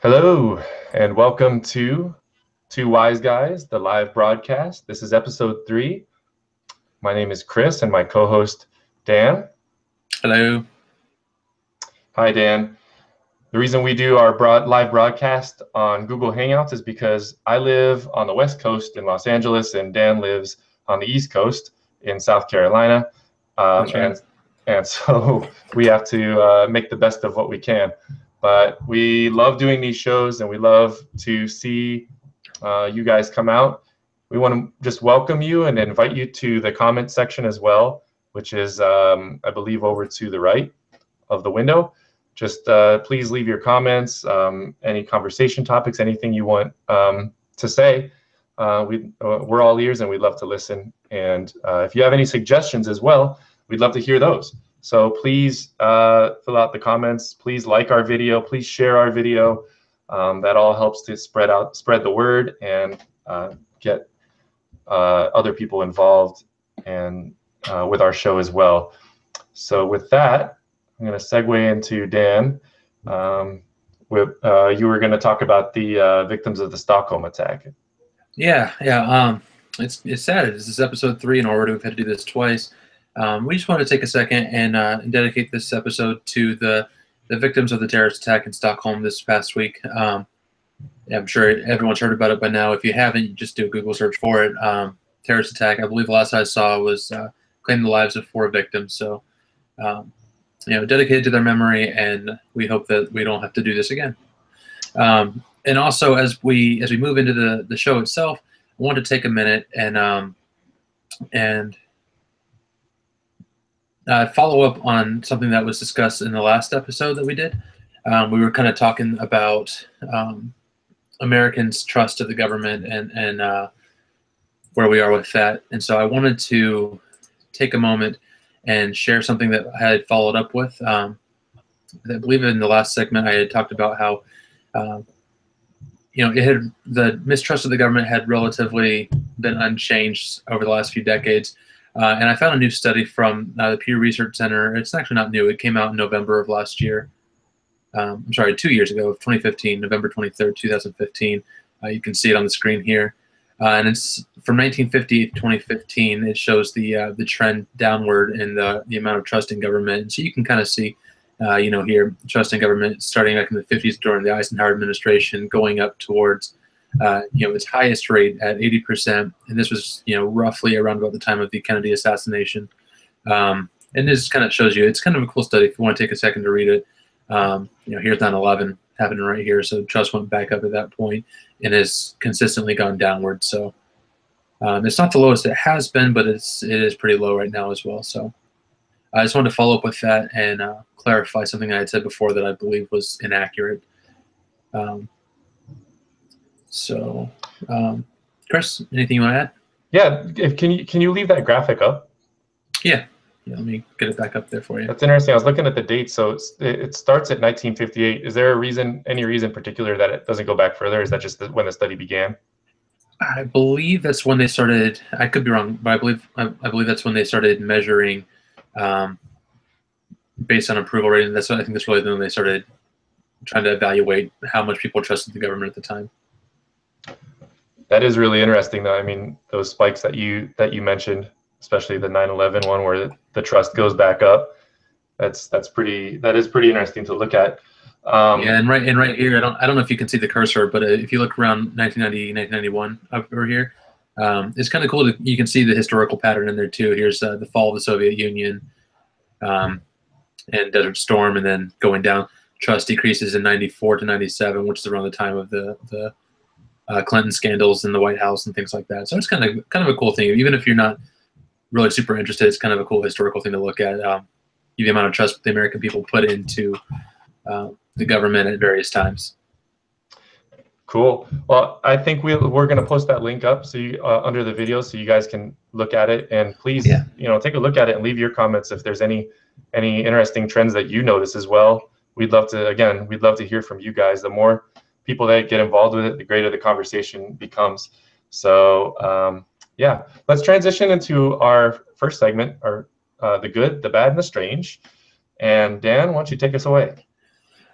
Hello, and welcome to Two Wise Guys, the live broadcast. This is episode 3. My name is Chris, and my co-host, Dan. Hello. Hi, Dan. The reason we do our live broadcast on Google Hangouts is because I live on the West Coast in Los Angeles, and Dan lives on the East Coast in South Carolina. That's right. And so we have to make the best of what we can. But we love doing these shows, and we love to see you guys come out. We want to just welcome you and invite you to the comment section as well, which is, I believe, over to the right of the window. Just please leave your comments, any conversation topics, anything you want to say. We're all ears, and we'd love to listen. And if you have any suggestions as well, we'd love to hear those. So please fill out the comments. Please like our video. Please share our video. That all helps to spread the word, and get other people involved and with our show as well. So with that, I'm going to segue into Dan. You were going to talk about the victims of the Stockholm attack. Yeah. It's sad. This is episode 3, and already we've had to do this twice. We just wanted to take a second and dedicate this episode to the victims of the terrorist attack in Stockholm this past week. I'm sure everyone's heard about it by now. If you haven't, just do a Google search for it. Terrorist attack, I believe the last I saw was claimed the lives of 4 victims. So, dedicated to their memory, and we hope that we don't have to do this again. And also, as we move into the show itself, I want to take a minute and follow up on something that was discussed in the last episode that we did. We were kind of talking about Americans' trust of the government and where we are with that. And so I wanted to take a moment and share something that I had followed up with. I believe in the last segment I had talked about how the mistrust of the government had relatively been unchanged over the last few decades. And I found a new study from the Pew Research Center. It's actually not new. It came out in November of last year. 2 years ago, 2015, November 23rd, 2015. You can see it on the screen here. And it's from 1950 to 2015. It shows the trend downward in the amount of trust in government. And so you can kind of see, here, trust in government starting back in the 50s during the Eisenhower administration, going up towards its highest rate at 80%, and this was roughly around about the time of the Kennedy assassination. And this kind of shows you, it's kind of a cool study if you want to take a second to read it. Here's 9/11 happening right here, so trust went back up at that point and has consistently gone downward. So it's not the lowest it has been, but it is pretty low right now as well. So I just wanted to follow up with that and clarify something I had said before that I believe was inaccurate. So, Chris, anything you want to add? Yeah, can you leave that graphic up? Yeah, let me get it back up there for you. That's interesting. I was looking at the date, so it starts at 1958. Is there any reason particular that it doesn't go back further? Is that just when the study began? I believe that's when they started. I could be wrong, but I believe that's when they started measuring based on approval rating. I think that's really when they started trying to evaluate how much people trusted the government at the time. That is really interesting, though. I mean, those spikes that you mentioned, especially the 9/11 one, where the trust goes back up. That is pretty interesting to look at. Yeah, and right here, I don't know if you can see the cursor, but if you look around 1990, 1991 over here, it's kind of cool. You can see the historical pattern in there too. Here's the fall of the Soviet Union, and Desert Storm, and then going down. Trust decreases in 94 to 97, which is around the time of the Clinton scandals in the White House and things like that. So it's kind of a cool thing. Even if you're not really super interested, it's kind of a cool historical thing to look at. The amount of trust the American people put into the government at various times. Cool. Well, I think we're going to post that link up so under the video, so you guys can look at it. And please, take a look at it and leave your comments if there's any interesting trends that you notice as well. We'd love to hear from you guys. The more people that get involved with it, the greater the conversation becomes. So let's transition into our first segment, the good, the bad, and the strange. And Dan, why don't you take us away?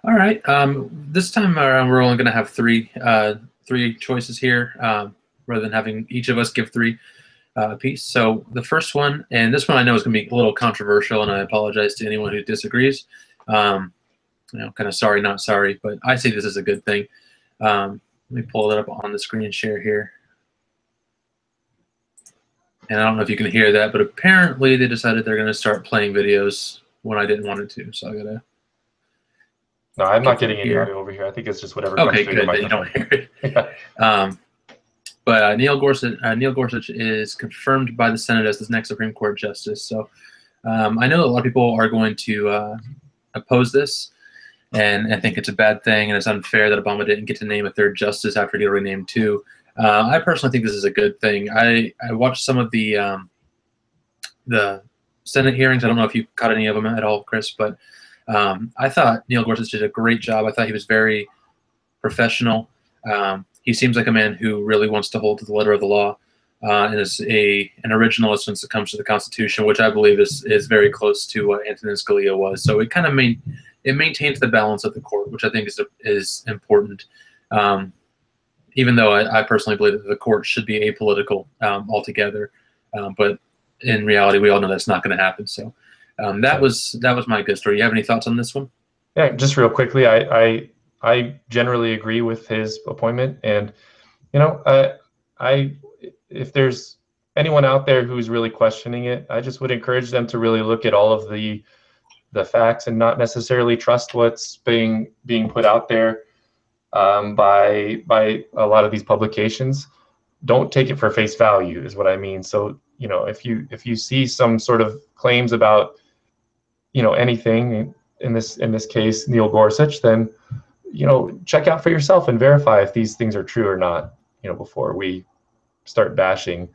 All right. This time around, we're only going to have three choices here, rather than having each of us give three apiece. So the first one, and this one I know is going to be a little controversial, and I apologize to anyone who disagrees. Kind of sorry, not sorry, but I say this is a good thing. Let me pull it up on the screen share here. And I don't know if you can hear that, but apparently they decided they're going to start playing videos when I didn't want it to. So I got to. No, I'm not getting any audio over here. I think it's just whatever comes through your microphone. Okay, good. You don't hear it. But Neil Gorsuch is confirmed by the Senate as the next Supreme Court justice. So I know a lot of people are going to oppose this, and I think it's a bad thing, and it's unfair that Obama didn't get to name a third justice after he already named two. I personally think this is a good thing. I watched some of the Senate hearings. I don't know if you caught any of them at all, Chris, but I thought Neil Gorsuch did a great job. I thought he was very professional. He seems like a man who really wants to hold to the letter of the law, and is an originalist when it comes to the Constitution, which I believe is very close to what Antonin Scalia was. So it kind of maintains the balance of the court, which I think is important. Even though I personally believe that the court should be apolitical altogether, but in reality, we all know that's not going to happen. So that was my good story. You have any thoughts on this one? Yeah, just real quickly, I generally agree with his appointment, and if there's anyone out there who's really questioning it, I just would encourage them to really look at all of the facts and not necessarily trust what's being put out there by a lot of these publications. Don't take it for face value, is what I mean. So if you see some sort of claims about anything, in this case Neil Gorsuch, then check out for yourself and verify if these things are true or not, before we start bashing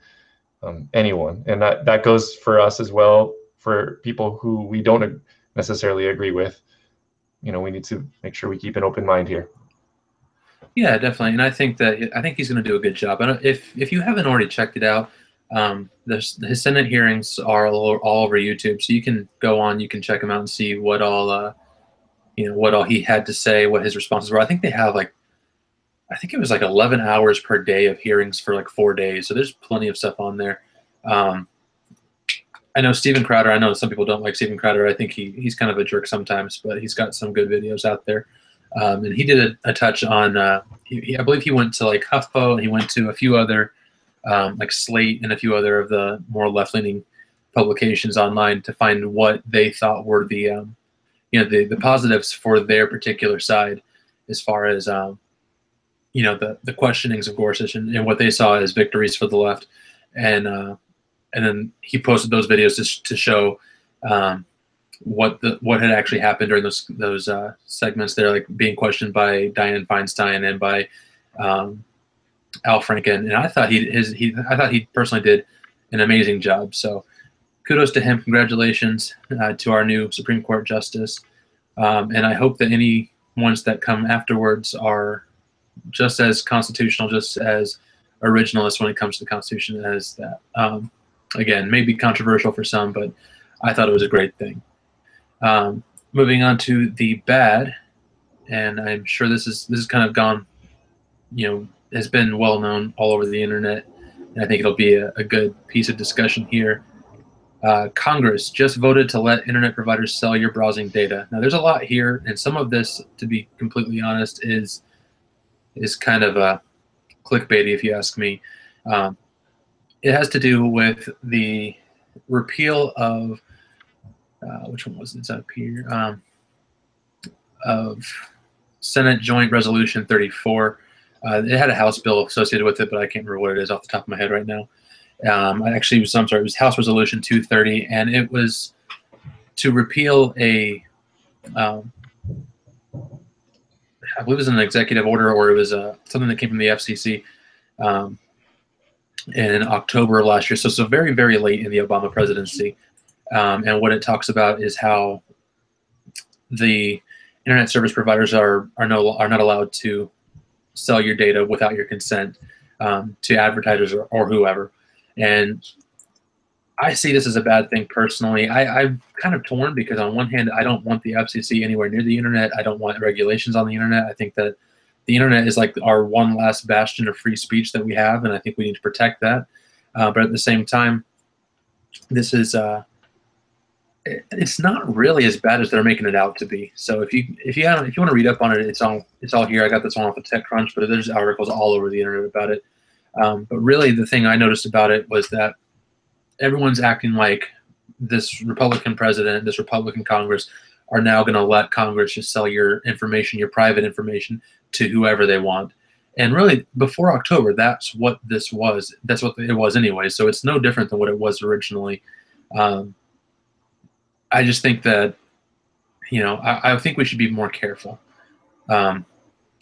anyone. And that goes for us as well. For people who we don't necessarily agree with, we need to make sure we keep an open mind here. Yeah, definitely. And I think he's going to do a good job. And if you haven't already checked it out, his Senate hearings are all over YouTube, so you can go on, you can check them out and see what all he had to say, what his responses were. I think they have I think it was 11 hours per day of hearings for 4 days. So there's plenty of stuff on there. I know Steven Crowder. I know some people don't like Steven Crowder. I think he's kind of a jerk sometimes, but he's got some good videos out there. And he did a touch on, I believe he went to HuffPo, and he went to a few other, Slate and a few other of the more left-leaning publications online to find what they thought were the positives for their particular side, as far as the questionings of Gorsuch and what they saw as victories for the left, and then he posted those videos to show what had actually happened during those segments. They're being questioned by Dianne Feinstein and by Al Franken, and I thought he personally did an amazing job. So kudos to him. Congratulations to our new Supreme Court justice. And I hope that any ones that come afterwards are just as constitutional, just as originalist when it comes to the Constitution as that. Again, maybe controversial for some, but I thought it was a great thing. Moving on to the bad, and I'm sure this is kind of gone, has been well known all over the internet, and I think it'll be a good piece of discussion here. Congress just voted to let internet providers sell your browsing data. Now, there's a lot here, and some of this, to be completely honest, is kind of clickbaity, if you ask me. It has to do with the repeal of which one was it? It's up here. Of Senate Joint Resolution 34. It had a House bill associated with it, but I can't remember what it is off the top of my head right now. It was House Resolution 230, and it was to repeal I believe it was an executive order, or it was something that came from the FCC in October of last year. So very, very late in the Obama presidency. And what it talks about is how the internet service providers are not allowed to sell your data without your consent to advertisers or whoever. And I see this as a bad thing personally. I'm kind of torn because on one hand, I don't want the FCC anywhere near the internet. I don't want regulations on the internet. I think that the internet is like our one last bastion of free speech that we have, and I think we need to protect that. But at the same time, this is it's not really as bad as they're making it out to be. So if you want to read up on it, it's all here. I got this one off of TechCrunch, but there's articles all over the internet about it. But really, the thing I noticed about it was that everyone's acting like this Republican president, this Republican Congress are now going to let Congress just sell your information, your private information, to whoever they want. And really, before October, that's what this was. That's what it was anyway. So it's no different than what it was originally. I just think that, I think we should be more careful. And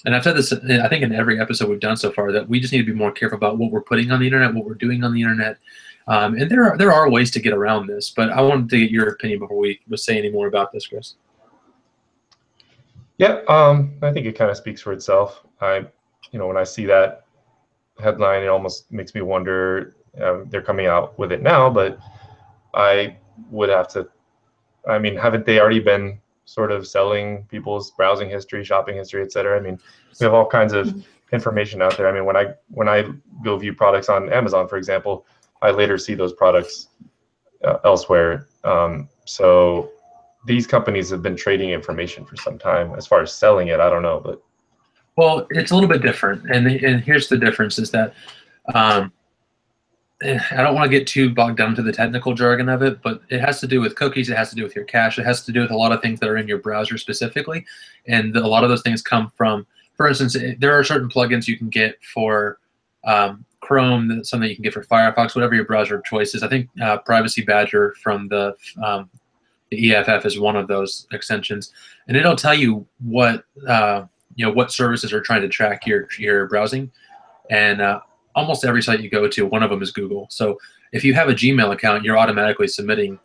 I've said this, I think, in every episode we've done so far, that we just need to be more careful about what we're putting on the internet, what we're doing on the internet. And there are ways to get around this, but I wanted to get your opinion before we say any more about this, Chris. Yeah, I think it kind of speaks for itself. When I see that headline, it almost makes me wonder. They're coming out with it now, but I would have to. I mean, haven't they already been sort of selling people's browsing history, shopping history, et cetera? I mean, we have all kinds of information out there. I mean, when I go view products on Amazon, for example, I later see those products elsewhere. So these companies have been trading information for some time. As far as selling it, I don't know, but well, it's a little bit different, and here's the difference: is that I don't want to get too bogged down to the technical jargon of it, but it has to do with cookies. It has to do with your cache. It has to do with a lot of things that are in your browser specifically, and a lot of those things come from. For instance, there are certain plugins you can get for Chrome, something you can get for Firefox, whatever your browser of choice is. I think Privacy Badger from the EFF is one of those extensions, and it'll tell you what what services are trying to track your browsing, and almost every site you go to, one of them is Google. So if you have a Gmail account, you're automatically submitting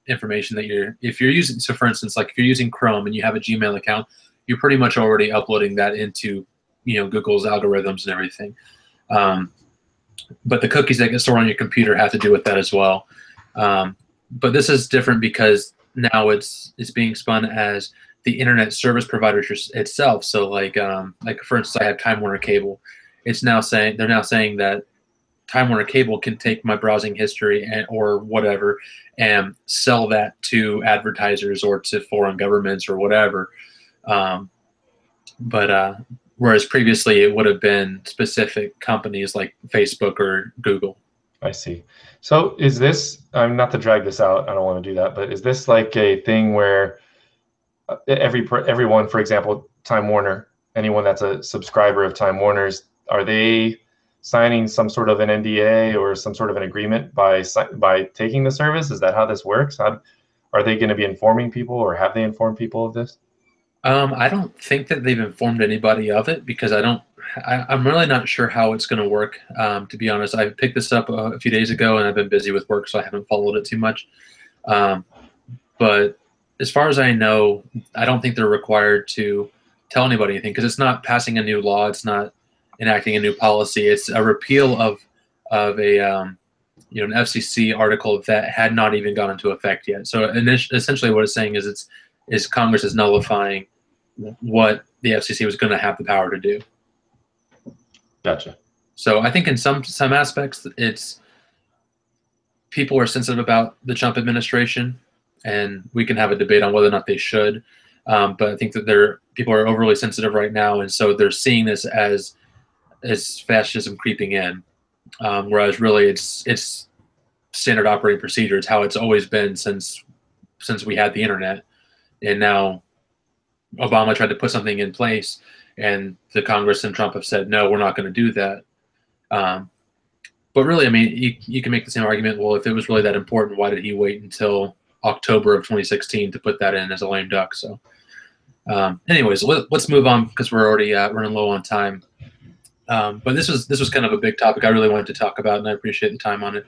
information that if you're using. So for instance, like if you're using Chrome and you have a Gmail account, you're pretty much already uploading that into Google's algorithms and everything. But the cookies that get stored on your computer have to do with that as well. But this is different because now it's being spun as the internet service provider itself. So like for instance, I have Time Warner Cable. They're now saying that Time Warner Cable can take my browsing history or whatever and sell that to advertisers or to foreign governments or whatever. Whereas previously it would have been specific companies like Facebook or Google. I see. So is this, not to drag this out, I don't want to do that, but is this like a thing where everyone, for example, Time Warner, anyone that's a subscriber of Time Warner's, are they signing some sort of an NDA or some sort of an agreement by taking the service? Is that how this works? Are they going to be informing people, or have they informed people of this? I don't think that they've informed anybody of it because I'm really not sure how it's going to work. To be honest, I picked this up a few days ago and I've been busy with work, so I haven't followed it too much. But as far as I know, I don't think they're required to tell anybody anything because it's not passing a new law. It's not enacting a new policy. It's a repeal of an FCC article that had not even gone into effect yet. So essentially what it's saying is Congress is nullifying what the FCC was going to have the power to do. Gotcha. So I think in some aspects, people are sensitive about the Trump administration, and we can have a debate on whether or not they should. But I think that people are overly sensitive right now, and so they're seeing this as fascism creeping in, whereas really it's standard operating procedure. It's how it's always been since we had the internet. And now Obama tried to put something in place, and the Congress and Trump have said, no, we're not going to do that. But really, I mean, you can make the same argument. Well, if it was really that important, why did he wait until October of 2016 to put that in as a lame duck? So anyways, let's move on because we're already running low on time. But this was kind of a big topic I really wanted to talk about, and I appreciate the time on it.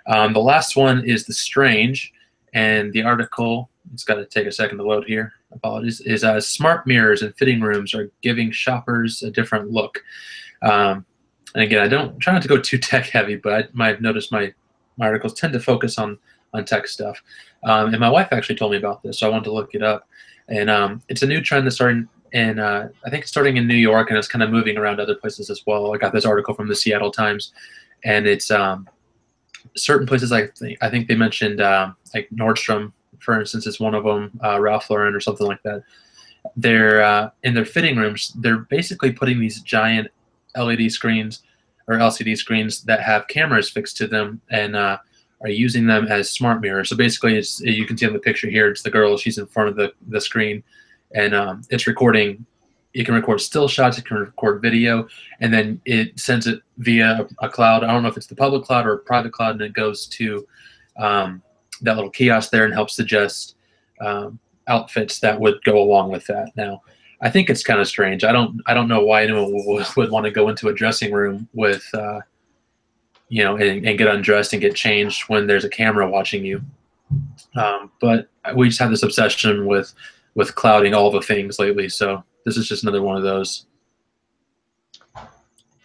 The last one is The Strange, and the article, it's got to take a second to load here, apologies, is smart mirrors in fitting rooms are giving shoppers a different look. And again, try not to go too tech heavy, but I might have noticed my my articles tend to focus on tech stuff. And my wife actually told me about this, so I wanted to look it up. And it's a new trend that's starting in, I think it's starting in New York, and it's kind of moving around other places as well. I got this article from the Seattle Times, and it's certain places. I think they mentioned like Nordstrom, for instance, is one of them. Ralph Lauren or something like that. They're in their fitting rooms. They're basically putting these giant LED screens or LCD screens that have cameras fixed to them, and are using them as smart mirrors. So basically, it's, you can see on the picture here, it's the girl. She's in front of the screen, and it's recording. You can record still shots. You can record video, and then it sends it via a cloud. I don't know if it's the public cloud or a private cloud, and it goes to that little kiosk there and helps suggest outfits that would go along with that. Now, I think it's kind of strange. I don't know why anyone would want to go into a dressing room with, you know, and get undressed and get changed when there's a camera watching you. But we just have this obsession with clouding all the things lately. So this is just another one of those.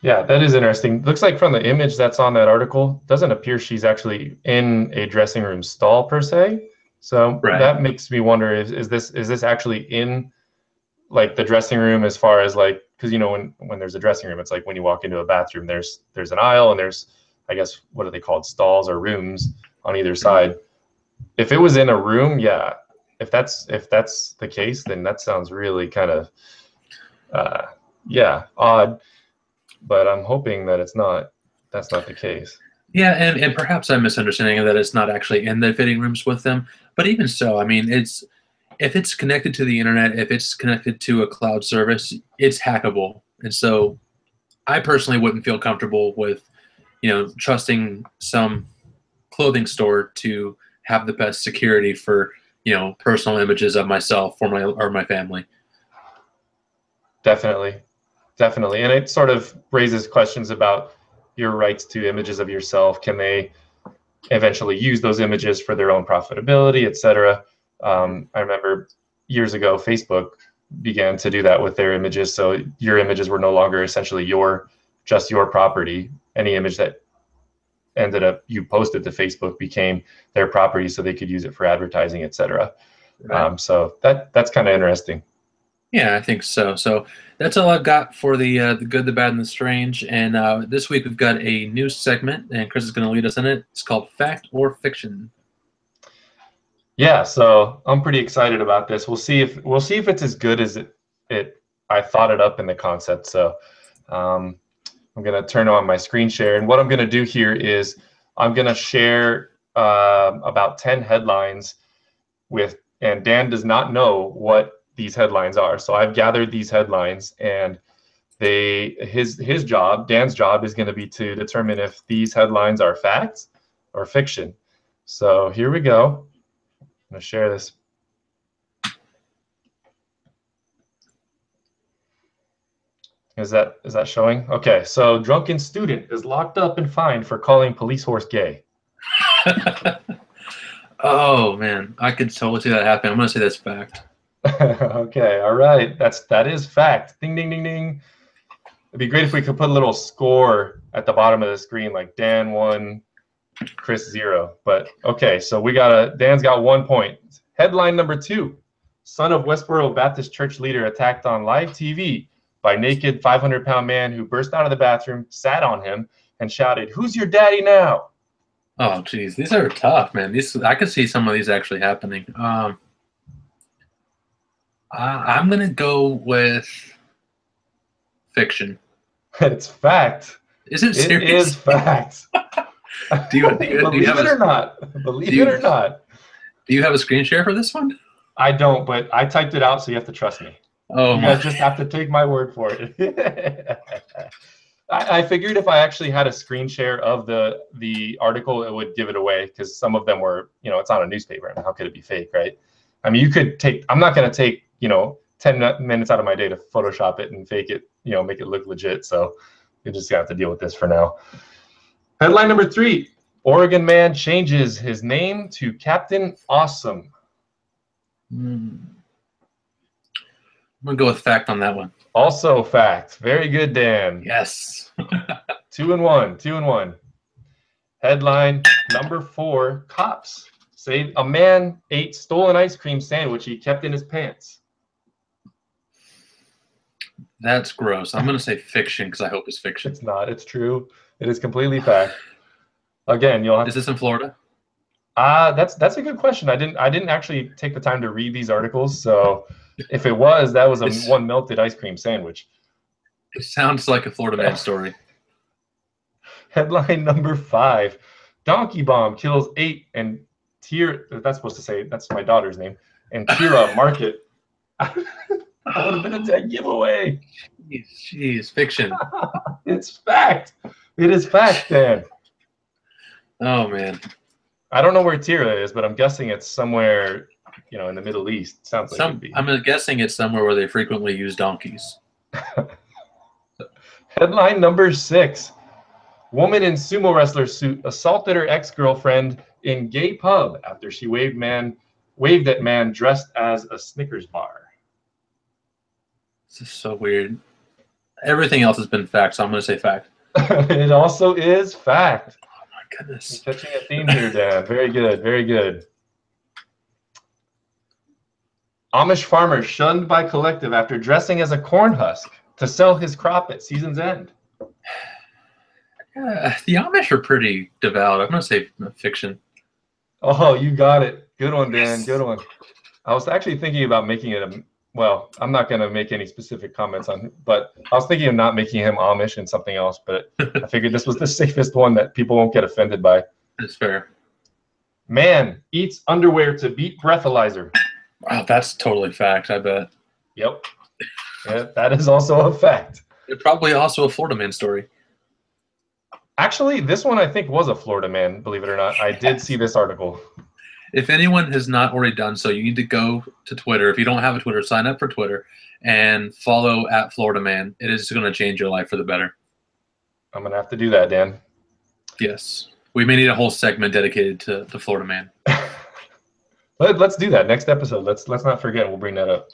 Yeah, that is interesting. Looks like from the image that's on that article, doesn't appear she's actually in a dressing room stall per se. So Right. That makes me wonder, is this actually in like the dressing room, as far as like, because you know when there's a dressing room, it's like when you walk into a bathroom, there's an aisle and there's, I guess, what are they called, stalls or rooms on either side. If it was in a room, yeah. If that's the case, then that sounds really kind of yeah, odd. But I'm hoping that that's not the case. Yeah, and perhaps I'm misunderstanding that it's not actually in the fitting rooms with them. But even so, I mean, if it's connected to the internet, if it's connected to a cloud service, it's hackable. And so I personally wouldn't feel comfortable with, you know, trusting some clothing store to have the best security for, you know, personal images of myself or my family. Definitely. And it sort of raises questions about your rights to images of yourself. Can they eventually use those images for their own profitability, et cetera? I remember years ago, Facebook began to do that with their images. So your images were no longer essentially just your property. Any image that ended up you posted to Facebook became their property, so they could use it for advertising, et cetera. Right. So that's kind of interesting. Yeah, I think so. So that's all I've got for the good, the bad, and the strange. And this week we've got a new segment, and Chris is going to lead us in it. It's called Fact or Fiction. Yeah, so I'm pretty excited about this. We'll see if it's as good as I thought it up in the concept. So I'm going to turn on my screen share, and what I'm going to do here is I'm going to share about 10 headlines and Dan does not know what these headlines are. So I've gathered these headlines, and Dan's job is going to be to determine if these headlines are facts or fiction. So here we go. I'm going to share this. Is that showing? Okay, so drunken student is locked up and fined for calling police horse gay. Oh man, I could totally see that happen. I'm going to say that's fact. Okay, all right. That is fact. Ding, ding, ding, ding. It'd be great if we could put a little score at the bottom of the screen, like Dan 1, Chris 0. But okay, so Dan's got 1 point. Headline number 2: son of Westboro Baptist Church leader attacked on live TV by naked 500-pound man who burst out of the bathroom, sat on him, and shouted, "Who's your daddy now?" Oh, geez, these are tough, man. I could see some of these actually happening. I'm gonna go with fiction. It's fact. Is it serious? It is fact. Believe it or not. Believe it or not. Do you have a screen share for this one? I don't, but I typed it out, so you have to trust me. Oh, you guys just have to take my word for it. I figured if I actually had a screen share of the article, it would give it away, because some of them were, you know, it's on a newspaper, and how could it be fake, right? I mean, I'm not going to take, 10 minutes out of my day to Photoshop it and fake it, make it look legit. So you just have to deal with this for now. Headline number 3: Oregon man changes his name to Captain Awesome. I'm going to go with fact on that one. Also fact. Very good, Dan. Yes. 2-1. Headline number 4, cops say a man ate stolen ice cream sandwich he kept in his pants. That's gross. I'm going to say fiction because I hope it's fiction. It's not. It's true. It is completely fact. Again, you'll have. Is this in Florida? That's a good question. I didn't actually take the time to read these articles, so if it was, that was one melted ice cream sandwich. It sounds like a Florida man story. Headline number 5, donkey bomb kills 8 and that's supposed to say, that's my daughter's name, and Tira market. That would have been a dead giveaway. Jeez, fiction. It's fact. It is fact, Dan. Oh, man. I don't know where Tira is, but I'm guessing it's somewhere, in the Middle East. Sounds like it'd be. I'm guessing it's somewhere where they frequently use donkeys. Headline number 6. Woman in sumo wrestler suit assaulted her ex-girlfriend in gay pub after she waved at man dressed as a Snickers bar. This is so weird. Everything else has been fact, so I'm going to say fact. It also is fact. Oh, my goodness. You're catching a theme here, Dan. Very good. Very good. Amish farmer shunned by collective after dressing as a corn husk to sell his crop at season's end. The Amish are pretty devout. I'm going to say fiction. Oh, you got it. Good one, Dan. Good one. I was actually thinking about making it well, I'm not going to make any specific comments on it, but I was thinking of not making him Amish and something else, but I figured this was the safest one that people won't get offended by. That's fair. Man eats underwear to beat breathalyzer. Wow, that's totally fact, I bet. Yep. Yeah, that is also a fact. It's probably also a Florida man story. Actually, this one I think was a Florida man, believe it or not. I did see this article. If anyone has not already done so, you need to go to Twitter. If you don't have a Twitter, sign up for Twitter and follow @FloridaMan. It is going to change your life for the better. I'm going to have to do that, Dan. Yes. We may need a whole segment dedicated to Florida Man. Let's do that next episode. Let's not forget. We'll bring that up.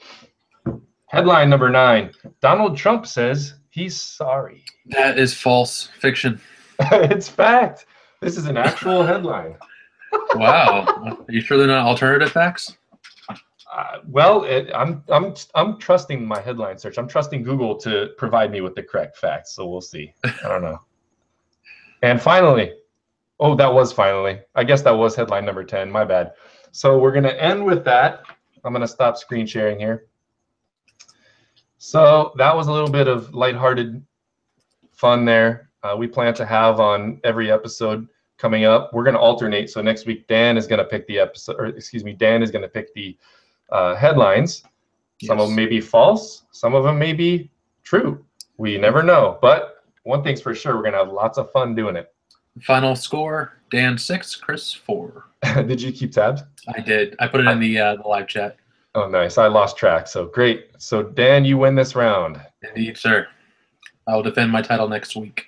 Headline number 9. Donald Trump says he's sorry. That is false fiction. It's fact. This is an actual headline. Wow. Are you sure they're not alternative facts? Well, I'm trusting my headline search. I'm trusting Google to provide me with the correct facts. So we'll see. I don't know. And finally, that was finally. I guess that was headline number 10. My bad. So we're going to end with that. I'm going to stop screen sharing here. So that was a little bit of lighthearted fun there. We plan to have on every episode coming up. We're going to alternate. So next week, Dan is going to pick the episode, or excuse me, Dan is going to pick the headlines. Some of them may be false. Some of them may be true. We never know. But one thing's for sure, we're going to have lots of fun doing it. Final score, Dan 6, Chris 4. Did you keep tabs? I did. I put it in the live chat. Oh, nice. I lost track. So great. So Dan, you win this round. Indeed, sir. I will defend my title next week.